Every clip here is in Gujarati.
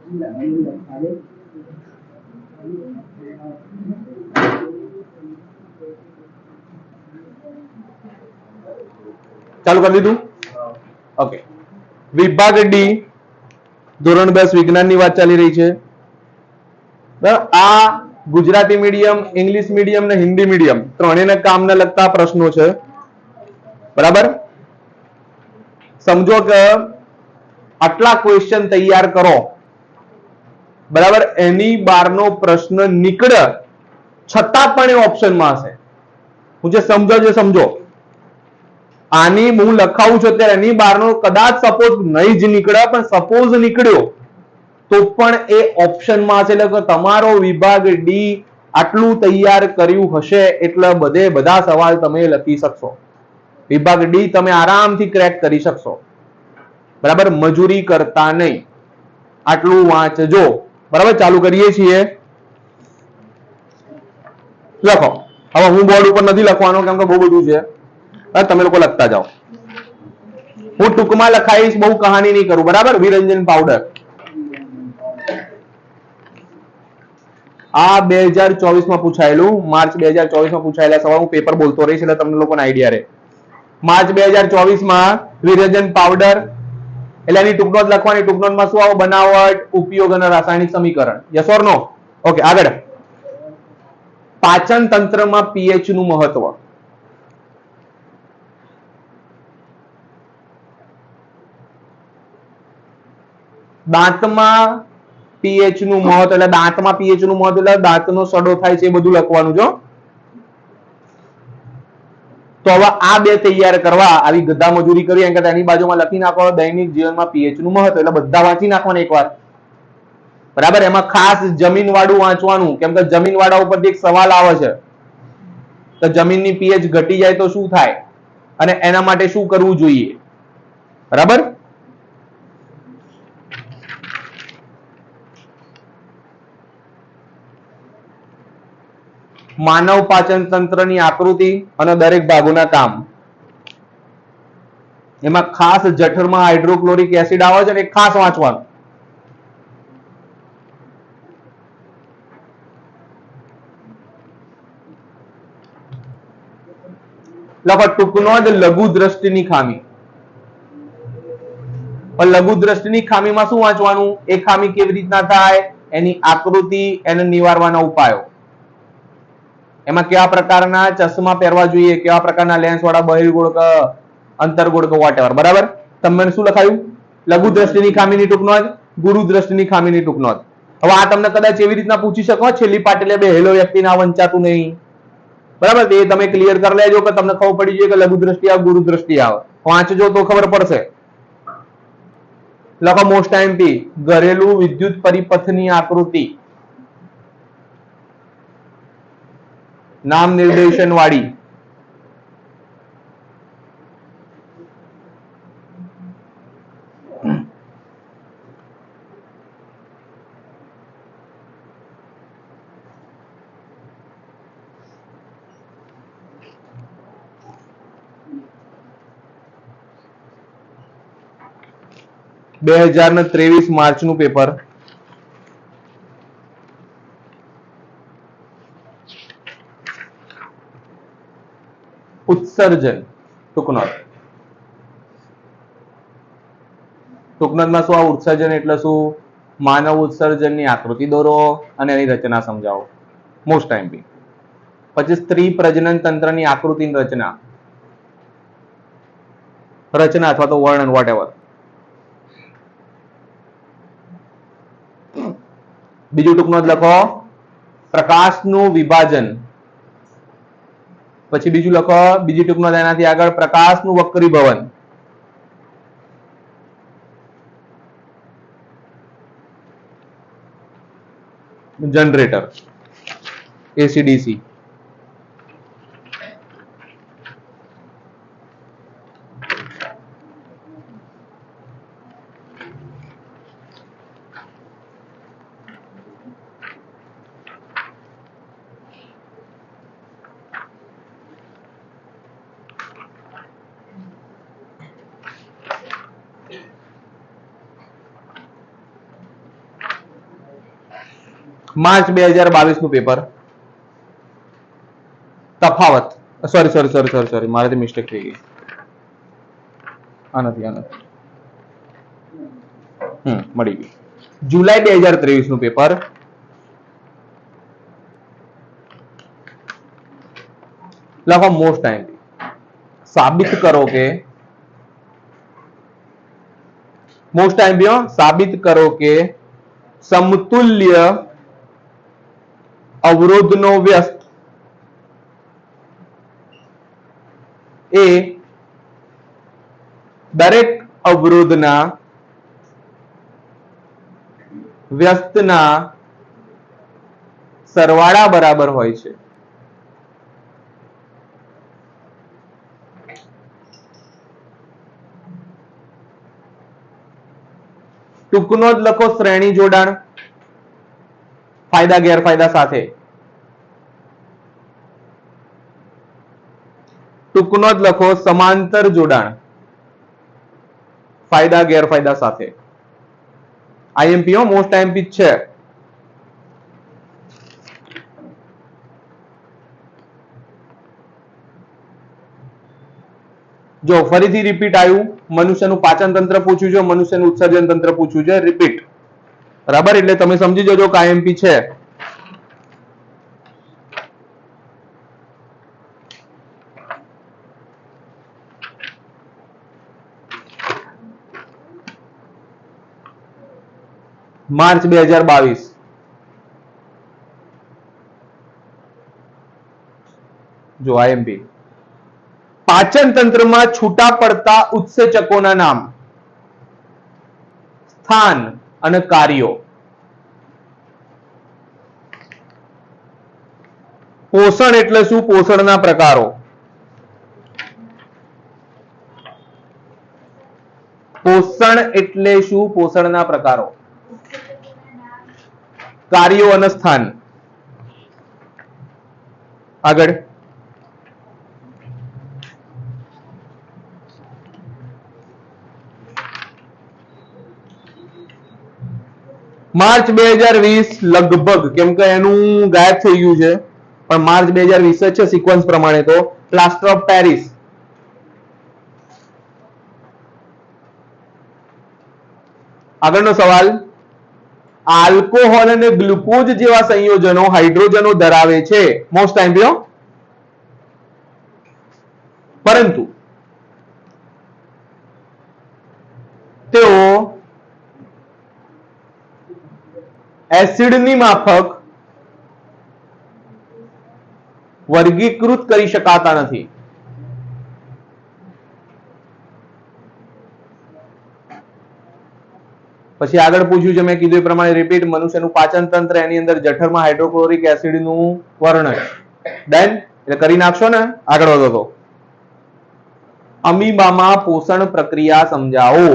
ચાલુ કરી દીધું. ઓકે, વિભાગ ડી ધોરણ 10 વિજ્ઞાનની વાત ચાલી રહી છે. આ ગુજરાતી મીડિયમ, ઇંગ્લિશ મીડિયમ ને હિન્દી મીડિયમ ત્રણેયને કામને લગતા પ્રશ્નો છે. બરાબર, સમજો કે આટલા ક્વેશ્ચન તૈયાર કરો, બરાબર, એની બહારનો પ્રશ્ન નીકળે છતાં પણ એ ઓપ્શનમાં હશે. હું જે સમજો છે સમજો. આની હું લખાવું છું અત્યારે, એની બહારનો કદાચ સપોઝ નહીં જ નીકળે, પણ સપોઝ નીકળ્યો તો પણ એ ઓપ્શનમાં હશે. એટલે કે તમારો વિભાગ ડી આટલું તૈયાર કર્યું હશે એટલે બધા સવાલ તમે લખી શકશો. વિભાગ ડી તમે આરામથી ક્રેક કરી શકશો. બરાબર, મજૂરી કરતા નહીં, આટલું વાંચજો. બરાબર, ચાલુ કરીએ છીએ. લખો. હવે હું બોર્ડ ઉપર નથી લખવાનો કેમ કે બહુ બધું છે, તમે લોકો લખતા જાઓ. હું ટૂંકમાં લખાઈશ, બહુ કહાની નહીં કરું. બરાબર, વિરંજન પાવડર આ 2024 માં પૂછાયેલું, માર્ચ 2024 માં પૂછાયેલા સવાલ. હું પેપર બોલતો રહીશ એટલે તમને લોકોને આઈડિયા રહે. માર્ચ 2024 માં વિરંજન પાવડર એટલે એની ટૂંક નોંધ લખવાની. ટૂંક નોંધમાં શું આવે? બનાવટ, ઉપયોગ અને રાસાયણિક સમીકરણ. Yes or no? ઓકે, આગળ. પાચન તંત્રમાં પીએચ નું મહત્વ. દાંતમાં પીએચ નું મહત્વ એટલે દાંતમાં પીએચ નું મહત્વ એટલે દાંતનો સડો થાય છે એ બધું લખવાનું જો. તો હવે આ બે તૈયાર કરવા આવી ગધા મજૂરી કરી એની બાજુમાં લખી નાખો દૈનિક જીવનમાં પીએચ નું મહત્વ. એટલે બધા વાંચી નાખવાના એકવાર. બરાબર, એમાં ખાસ જમીન વાળું વાંચવાનું કેમ કે જમીન વાળા ઉપરથી એક સવાલ આવે છે તો જમીનની પીએચ ઘટી જાય તો શું થાય અને એના માટે શું કરવું જોઈએ. બરાબર, માનવ પાચન તંત્રની આકૃતિ અને દરેક ભાગોના કામ. એમાં ખાસ જઠરમાં હાઇડ્રોક્લોરિક એસિડ આવે છે ને એ ખાસ વાંચવાનું. લખો ટૂંકનો જ લઘુ દ્રષ્ટિની ખામી. લઘુ દ્રષ્ટિની ખામીમાં શું વાંચવાનું? એ ખામી કેવી રીતના થાય, એની આકૃતિ, એને નિવારવાના ઉપાયો. એમાં કેવા પ્રકારના ચશ્મા પહેરવા જોઈએ, કેવા પ્રકારના લેન્સ વાળા, બહિર્ગોળક, અંતર્ગોળક, વોટેવર. બરાબર, તમને શું લખાયું? લઘુ દ્રષ્ટિની ખામીની ટૂંક નોંધ, ગુરુ દ્રષ્ટિની ખામીની ટૂંક નોંધ. હવે આ તમને કદાચ એવી રીતના પૂછી શકો છેલ્લી પાટીલે બેહેલો વ્યક્તિને વંચાતું નહીં. બરાબર, એ તમે ક્લિયર કરી લેજો કે તમને ખબર પડી જાય કે લઘુ દ્રષ્ટિ આવે, ગુરુ દ્રષ્ટિ આવે. વાંચજો તો ખબર પડશે. લખો મોસ્ટ એમપી ઘરેલું વિદ્યુત પરિપથની આકૃતિ, નામ નિર્દેશન વાળી. બે 2023 માર્ચ નું પેપર. ઉત્સર્જન ટૂંકનોંધ. ટૂંકનોંધમાં શું આવે? ઉત્સર્જન એટલે શું? માનવ ઉત્સર્જનની આકૃતિ દોરો અને એની રચના સમજાવો. Most MP. પછી સ્ત્રી પ્રજનન તંત્રની આકૃતિની રચના અથવા તો વર્ણન, વોટેવર. બીજું ટૂંકનોંધ લખો પ્રકાશનું વિભાજન. પછી બીજું લખો બીજી ટૂંકનોંધ એનાથી આગળ પ્રકાશનું વક્રીભવન. Generator, ACDC. માર્ચ 2022 નું પેપર. તફાવત સોરી મારાથી મિસ્ટેક થઈ ગઈ. આ નથી મળી ગયું. જુલાઈ 2023 નું પેપર. લખો મોસ્ટ ટાઈમ સાબિત કરો કે સમતુલ્ય અવરોધનો વ્યસ્ત એ દરેક અવરોધના વ્યસ્તના સરવાળા બરાબર હોય છે. ટૂંકનો જ લખો શ્રેણી જોડાણ ફાયદા ગેરફાયદા સાથે. ટૂંકનો જ લખો સમાંતર જોડાણ ફાયદા ગેરફાયદા સાથે. આઈએમપી મોસ્ટ આઈએમપી છે. જો ફરીથી રિપીટ આવ્યું. મનુષ્યનું પાચન તંત્ર પૂછ્યું છે, મનુષ્યનું ઉત્સર્જન તંત્ર પૂછ્યું છે. રિપીટ બરાબર, એટલે તમે સમજી જજો કે આઈએમપી છે. માર્ચ 2022 જો આઈએમપી પાચન તંત્રમાં છૂટા પડતા ઉત્સેચકોના નામ, સ્થાન અને કાર્યો. પોષણ એટલે શું? પોષણના પ્રકારો. પોષણ એટલે શું? પોષણના પ્રકારો. કાર્યો અને સ્થાન. આગળ માર્ચ 2020 લગભગ, કેમ કે એનું ગાયબ થઈ ગયું છે, પણ માર્ચ 2020 જ છે સિક્વન્સ પ્રમાણે. તો પ્લાસ્ટર ઓફ પેરિસ. આગળનો સવાલ, આલ્કોહોલ અને ગ્લુકોઝ જેવા સંયોજનો હાઇડ્રોજનો ધરાવે છે. મોસ્ટ ટાઈમ પરંતુ તેઓ એસિડની માફક વર્ગીકૃત કરી શકાતા નથી. પછી આગળ પૂછ્યું છે, મેં કીધું એ પ્રમાણે રિપીટ. મનુષ્યનું પાચન તંત્ર, એની અંદર જઠરમાં હાઇડ્રોક્લોરિક એસિડનું વર્ણન. ડન, એટલે કરી નાખશો ને. આગળ વધો તો અમીબામાં પોષણ પ્રક્રિયા સમજાવો.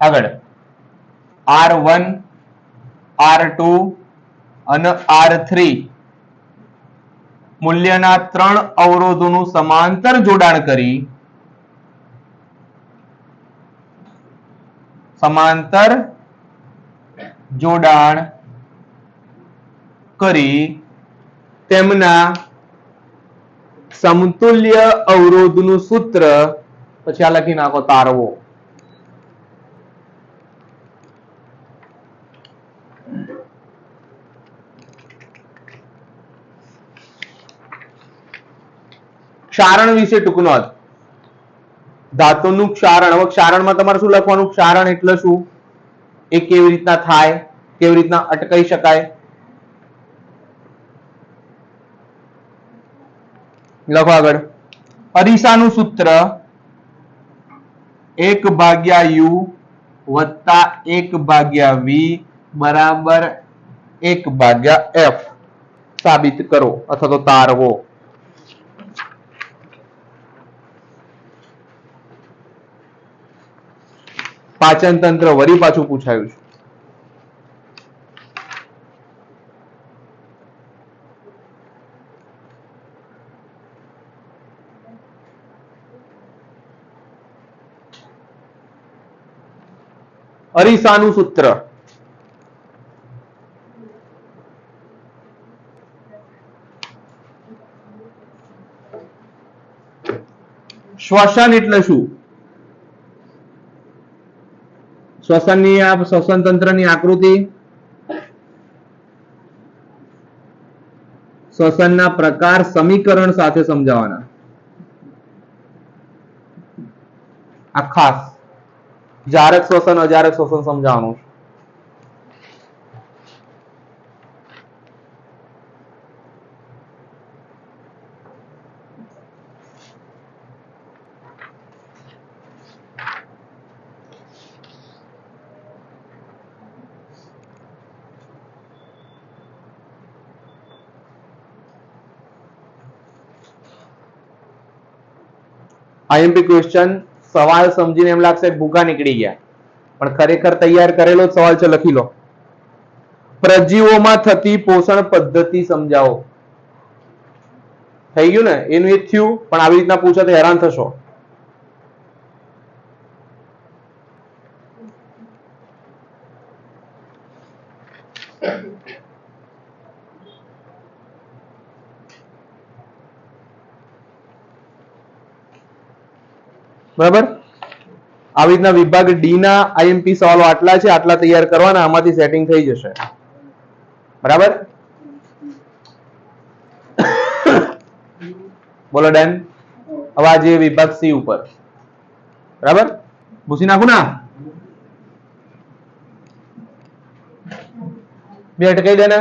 આગળ R1 R2 અને R3 મૂલ્યના 3 અવરોધોનું સમાંતર જોડાણ કરી તેમના સમતુલ્ય અવરોધનું સૂત્ર પછી આ લખી નાખો તારવો. ક્ષારણ વિશે ટૂંક નોંધ. ધાતુનું ક્ષારણ. હવે ક્ષારણમાં તમારે શું લખવાનું? ક્ષારણ એટલે શું, એ કેવી રીતના થાય, કેવી રીતના અટકાઈ શકાય. લખો આગળ. અરીસાનું સૂત્ર 1/u વત્તા 1/v બરાબર 1/f સાબિત કરો અથવા તો તારવો. પાચન તંત્ર વળી પાછું પૂછાયું છે. અરીસાનું સૂત્ર. શ્વસન એટલે શું? શ્વસનની આ શ્વસન તંત્રની આકૃતિ, શ્વસનના પ્રકાર સમીકરણ સાથે સમજાવવાના. આ ખાસ જારક શ્વસન અજારક શ્વસન સમજાવવાનું. આઈએમપી ક્વેશ્ચન, સવાલ સમજીને એમ લાગશે ભૂકા નીકળી ગયા, પણ ખરેખર તૈયાર કરેલો જ સવાલ છે, લખી લો. પ્રજીવોમાં થતી પોષણ પદ્ધતિ સમજાવો. થઈ ગયું ને? એનું એ થયું, પણ આવી રીતના પૂછો તો હેરાન થશો. બરાબર? આવી રીતના વિભાગ ડી ના આઈએમપી સવાલો આટલા છે, આટલા તૈયાર કરવાના, આમાંથી સેટિંગ થઈ જશે. બરાબર? બોલો ડન. હવે આજે વિભાગ સી ઉપર. બરાબર? ભૂસી નાખું ના? બે અટકાઈ દે ને.